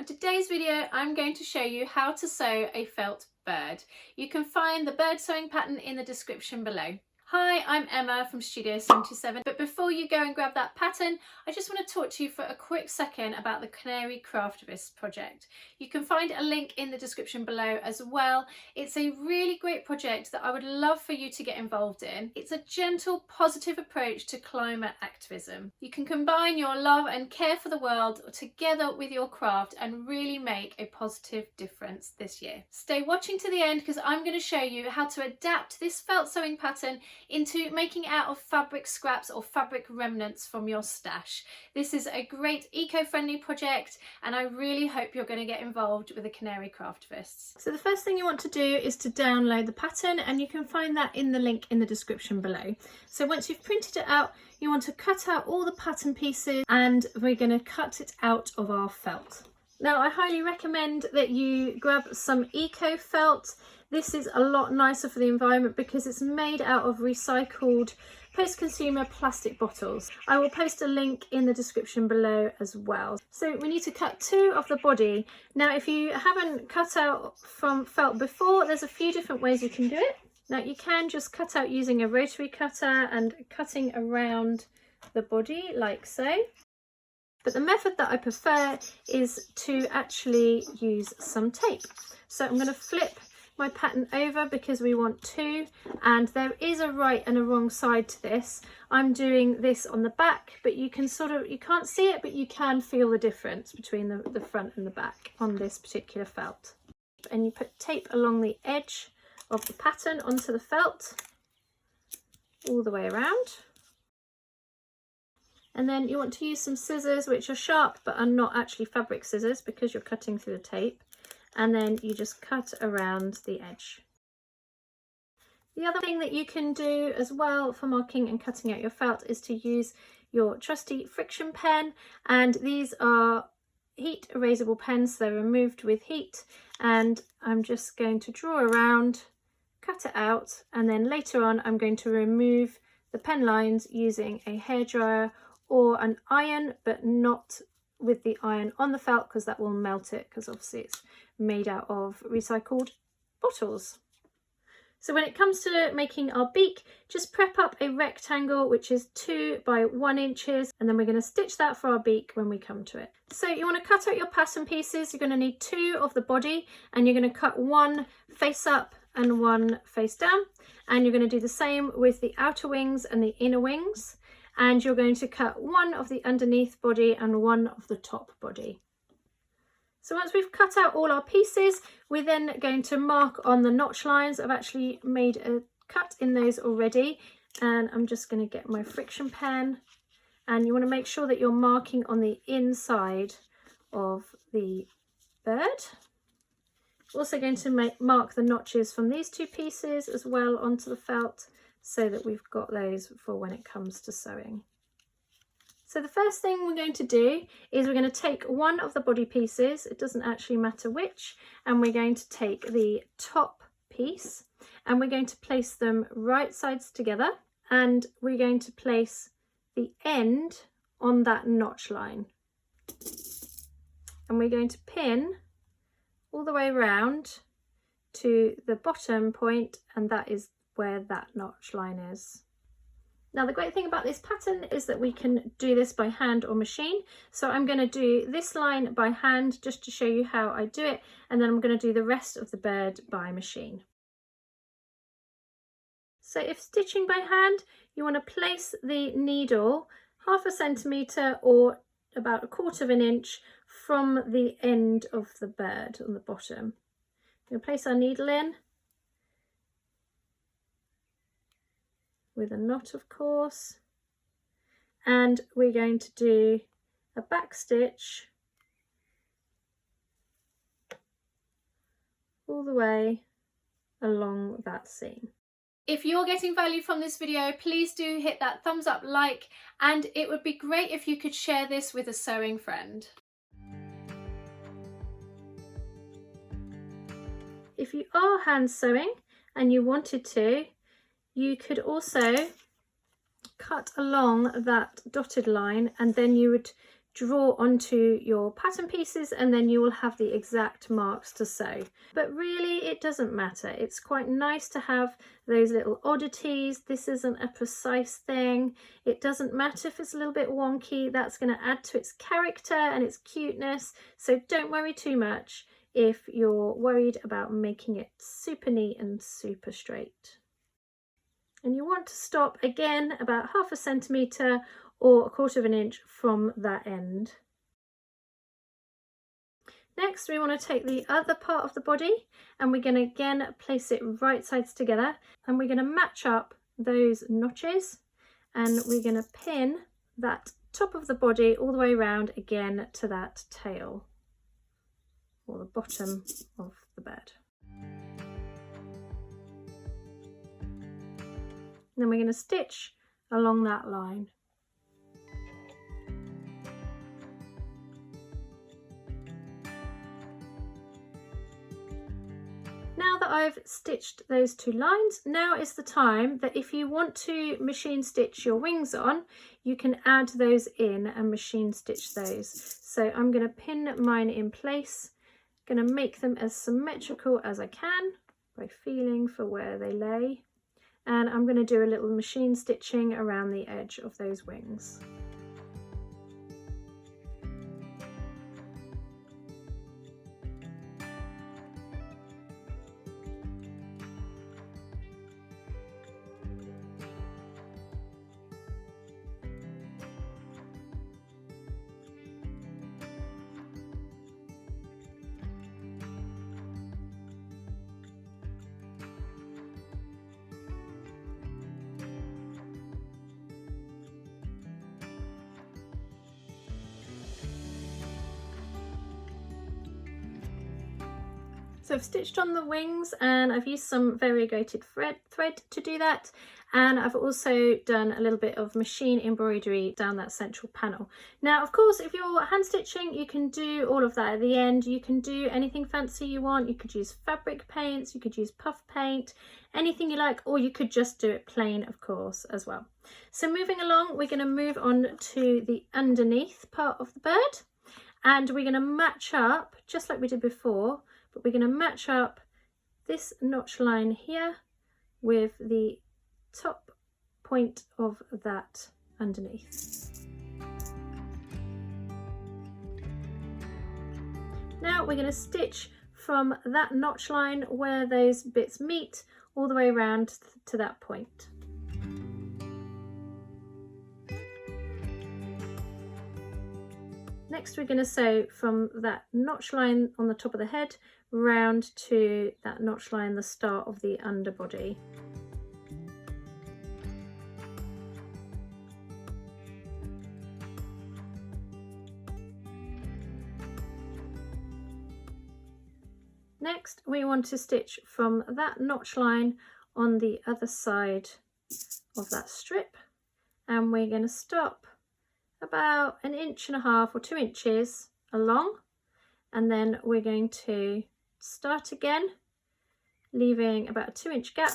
today's video, I'm going to show you how to sew a felt bird. You can find the bird sewing pattern in the description below. Hi, I'm Emma from Studio 77, but before you go and grab that pattern, I just want to talk to you for a quick second about the Canary Craftivist project. You can find a link in the description below as well. It's a really great project that I would love for you to get involved in. It's a gentle, positive approach to climate activism. You can combine your love and care for the world together with your craft and really make a positive difference this year. Stay watching to the end because I'm going to show you how to adapt this felt sewing pattern into making out of fabric scraps or fabric remnants from your stash. This is a great eco-friendly project and I really hope you're going to get involved with the Canary Craftivists. So the first thing you want to do is to download the pattern, and you can find that in the link in the description below. So once you've printed it out, you want to cut out all the pattern pieces and we're going to cut it out of our felt. Now I highly recommend that you grab some eco felt. This is a lot nicer for the environment because it's made out of recycled post-consumer plastic bottles. I will post a link in the description below as well. So we need to cut two of the body. Now if you haven't cut out from felt before, there's a few different ways you can do it. Now you can just cut out using a rotary cutter and cutting around the body like so. But the method that I prefer is to actually use some tape. So I'm going to flip my pattern over because we want two, and there is a right and a wrong side to this. I'm doing this on the back, but you can you can't see it, but you can feel the difference between the front and the back on this particular felt. And you put tape along the edge of the pattern onto the felt all the way around. And then you want to use some scissors which are sharp but are not actually fabric scissors because you're cutting through the tape. And then you just cut around the edge. The other thing that you can do as well for marking and cutting out your felt is to use your trusty friction pen, and these are heat erasable pens, so they're removed with heat, and I'm just going to draw around, cut it out, and then later on I'm going to remove the pen lines using a hairdryer or an iron, but not with the iron on the felt because that will melt it, because obviously it's made out of recycled bottles. So when it comes to making our beak, just prep up a rectangle which is 2 by 1 inches, and then we're going to stitch that for our beak when we come to it. So you want to cut out your pattern pieces. You're going to need 2 of the body, and you're going to cut one face up and one face down, and you're going to do the same with the outer wings and the inner wings. And you're going to cut one of the underneath body and one of the top body. So once we've cut out all our pieces, we're then going to mark on the notch lines. I've actually made a cut in those already, and I'm just going to get my friction pen, and you want to make sure that you're marking on the inside of the bird. Also going to mark the notches from these 2 pieces as well onto the felt, so that we've got those for when it comes to sewing. So the first thing we're going to do is we're going to take one of the body pieces, it doesn't actually matter which, and we're going to take the top piece and we're going to place them right sides together, and we're going to place the end on that notch line, and we're going to pin all the way around to the bottom point, and that is where that notch line is. Now the great thing about this pattern is that we can do this by hand or machine. So I'm going to do this line by hand just to show you how I do it, and then I'm going to do the rest of the bird by machine. So if stitching by hand, you want to place the needle 1/2 centimetre or about 1/4 inch from the end of the bird on the bottom. We're going to place our needle in with a knot, of course, and we're going to do a back stitch all the way along that seam. If you're getting value from this video, please do hit that thumbs up, like, and it would be great if you could share this with a sewing friend. If you are hand sewing and you wanted to, you could also cut along that dotted line, and then you would draw onto your pattern pieces, and then you will have the exact marks to sew. But really it doesn't matter. It's quite nice to have those little oddities. This isn't a precise thing. It doesn't matter if it's a little bit wonky. That's going to add to its character and its cuteness, so don't worry too much if you're worried about making it super neat and super straight. And you want to stop again about 1/2 centimetre or 1/4 of an inch from that end. Next, we want to take the other part of the body and we're going to again place it right sides together, and we're going to match up those notches, and we're going to pin that top of the body all the way around again to that tail or the bottom of the bird. And then we're going to stitch along that line. Now that I've stitched those 2 lines, now is the time that if you want to machine stitch your wings on, you can add those in and machine stitch those. So I'm going to pin mine in place, going to make them as symmetrical as I can by feeling for where they lay, and I'm going to do a little machine stitching around the edge of those wings. So I've stitched on the wings and I've used some variegated thread to do that, and I've also done a little bit of machine embroidery down that central panel. Now of course if you're hand stitching you can do all of that at the end. You can do anything fancy you want. You could use fabric paints, you could use puff paint, anything you like, or you could just do it plain of course as well. So moving along, we're going to move on to the underneath part of the bird, and we're going to match up just like we did before, but we're going to match up this notch line here with the top point of that underneath. Now we're going to stitch from that notch line where those bits meet all the way around to that point. Next we're going to sew from that notch line on the top of the head round to that notch line, the start of the underbody. Next we want to stitch from that notch line on the other side of that strip, and we're going to stop about 1.5 inches or 2 inches along, and then we're going to start again, leaving about a 2-inch gap,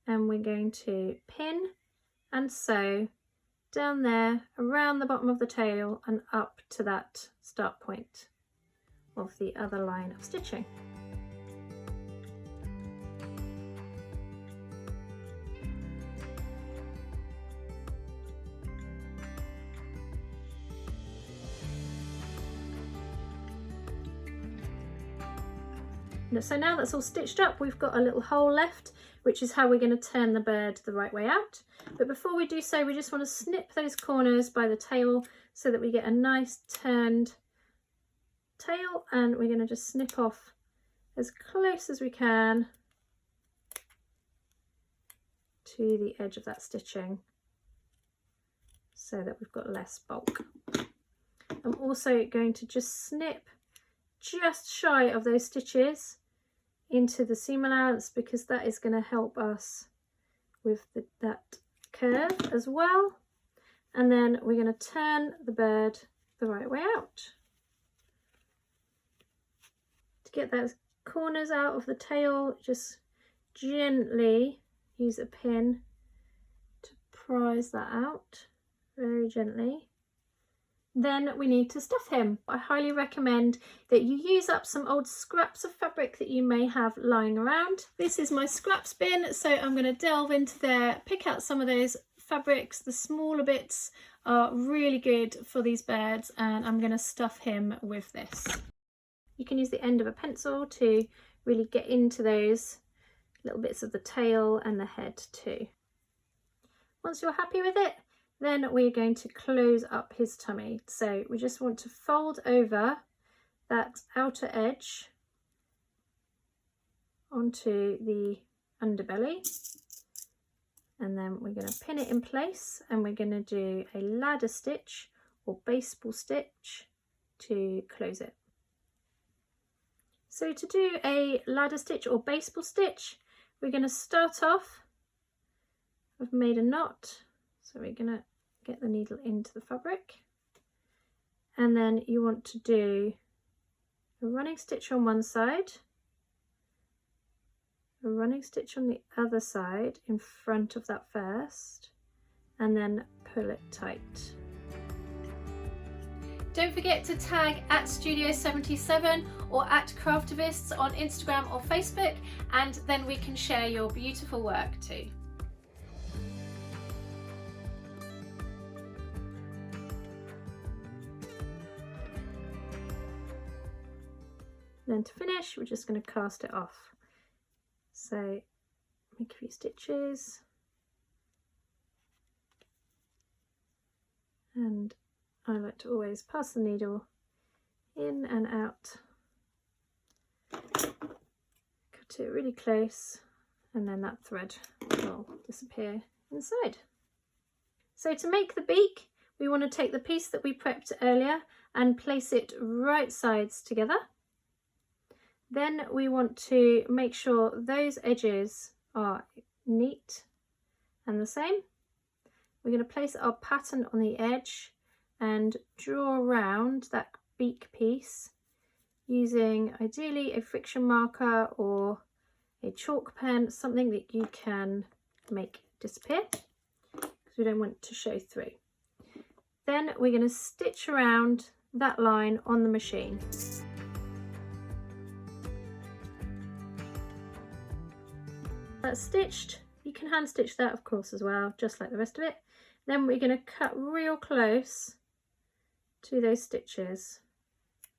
and we're going to pin and sew down there around the bottom of the tail and up to that start point of the other line of stitching. So now that's all stitched up, we've got a little hole left, which is how we're going to turn the bird the right way out. But before we do so, we just want to snip those corners by the tail so that we get a nice turned tail, and we're going to just snip off as close as we can to the edge of that stitching so that we've got less bulk. I'm also going to just snip just shy of those stitches into the seam allowance, because that is going to help us with that curve as well. And then we're going to turn the bird the right way out. To get those corners out of the tail, just gently use a pin to prise that out very gently. Then we need to stuff him. I highly recommend that you use up some old scraps of fabric that you may have lying around. This is my scraps bin, so I'm going to delve into there, pick out some of those fabrics. The smaller bits are really good for these birds, and I'm going to stuff him with this. You can use the end of a pencil to really get into those little bits of the tail and the head too. Once you're happy with it, then we're going to close up his tummy. So we just want to fold over that outer edge onto the underbelly, and then we're going to pin it in place, and we're going to do a ladder stitch or baseball stitch to close it. So to do a ladder stitch or baseball stitch, we're going to start off, I've made a knot, so we're going to get the needle into the fabric, and then you want to do a running stitch on one side, a running stitch on the other side in front of that first, and then pull it tight. Don't forget to tag at Studio 77 or at Craftivists on Instagram or Facebook, and then we can share your beautiful work too. Then to finish, we're just going to cast it off. So make a few stitches, and I like to always pass the needle in and out, cut it really close, and then that thread will disappear inside. So to make the beak, we want to take the piece that we prepped earlier and place it right sides together. Then we want to make sure those edges are neat and the same. We're going to place our pattern on the edge and draw around that beak piece using ideally a friction marker or a chalk pen, something that you can make disappear because we don't want to show through. Then we're going to stitch around that line on the machine. That's stitched. You can hand stitch that of course as well, just like the rest of it. Then we're going to cut real close to those stitches,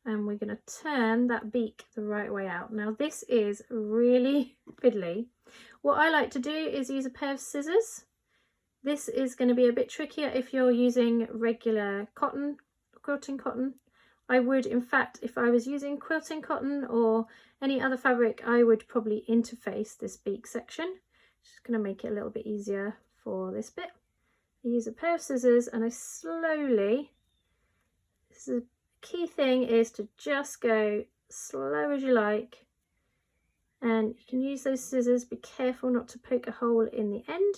and we're going to turn that beak the right way out. Now this is really fiddly. What I like to do is use a pair of scissors. This is going to be a bit trickier if you're using regular cotton, quilting cotton. I would, in fact, if I was using quilting cotton or any other fabric, I would probably interface this beak section. Just going to make it a little bit easier for this bit. I use a pair of scissors and I slowly, this is a key thing, is to just go slow as you like, and you can use those scissors, be careful not to poke a hole in the end,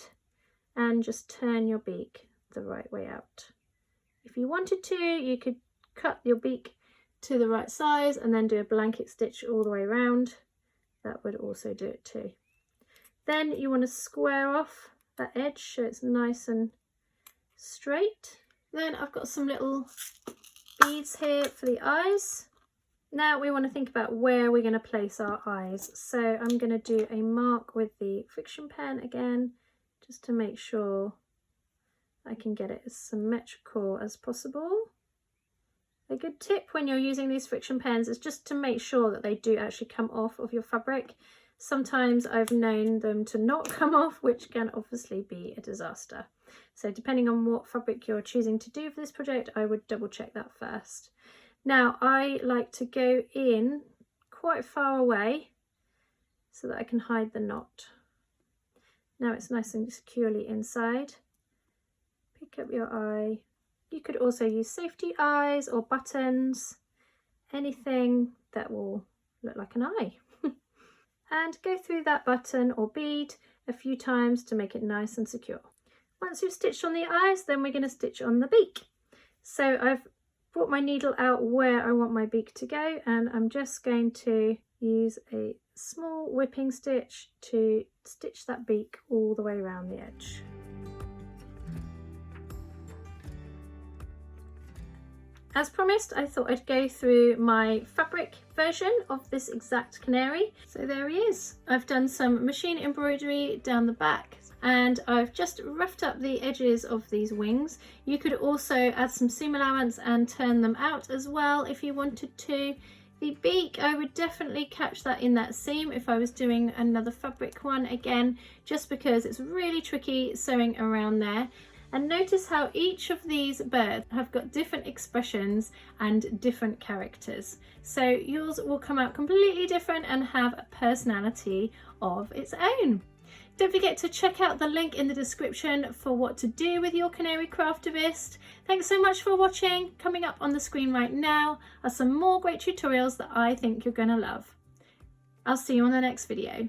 and just turn your beak the right way out. If you wanted to, you could cut your beak to the right size and then do a blanket stitch all the way around. That would also do it too. Then you want to square off that edge so it's nice and straight. Then I've got some little beads here for the eyes. Now we want to think about where we're going to place our eyes. So I'm going to do a mark with the friction pen again, just to make sure I can get it as symmetrical as possible. A good tip when you're using these friction pens is just to make sure that they do actually come off of your fabric. Sometimes I've known them to not come off, which can obviously be a disaster. So depending on what fabric you're choosing to do for this project, I would double check that first. Now I like to go in quite far away so that I can hide the knot. Now it's nice and securely inside. Pick up your eye. You could also use safety eyes or buttons, anything that will look like an eye. And go through that button or bead a few times to make it nice and secure. Once you've stitched on the eyes, then we're going to stitch on the beak. So I've brought my needle out where I want my beak to go, and I'm just going to use a small whipping stitch to stitch that beak all the way around the edge. As promised, I thought I'd go through my fabric version of this exact canary. So there he is. I've done some machine embroidery down the back, and I've just roughed up the edges of these wings. You could also add some seam allowance and turn them out as well if you wanted to. The beak, I would definitely catch that in that seam if I was doing another fabric one again, just because it's really tricky sewing around there. And notice how each of these birds have got different expressions and different characters. So yours will come out completely different and have a personality of its own. Don't forget to check out the link in the description for what to do with your Canary Craftivist. Thanks so much for watching. Coming up on the screen right now are some more great tutorials that I think you're going to love. I'll see you on the next video.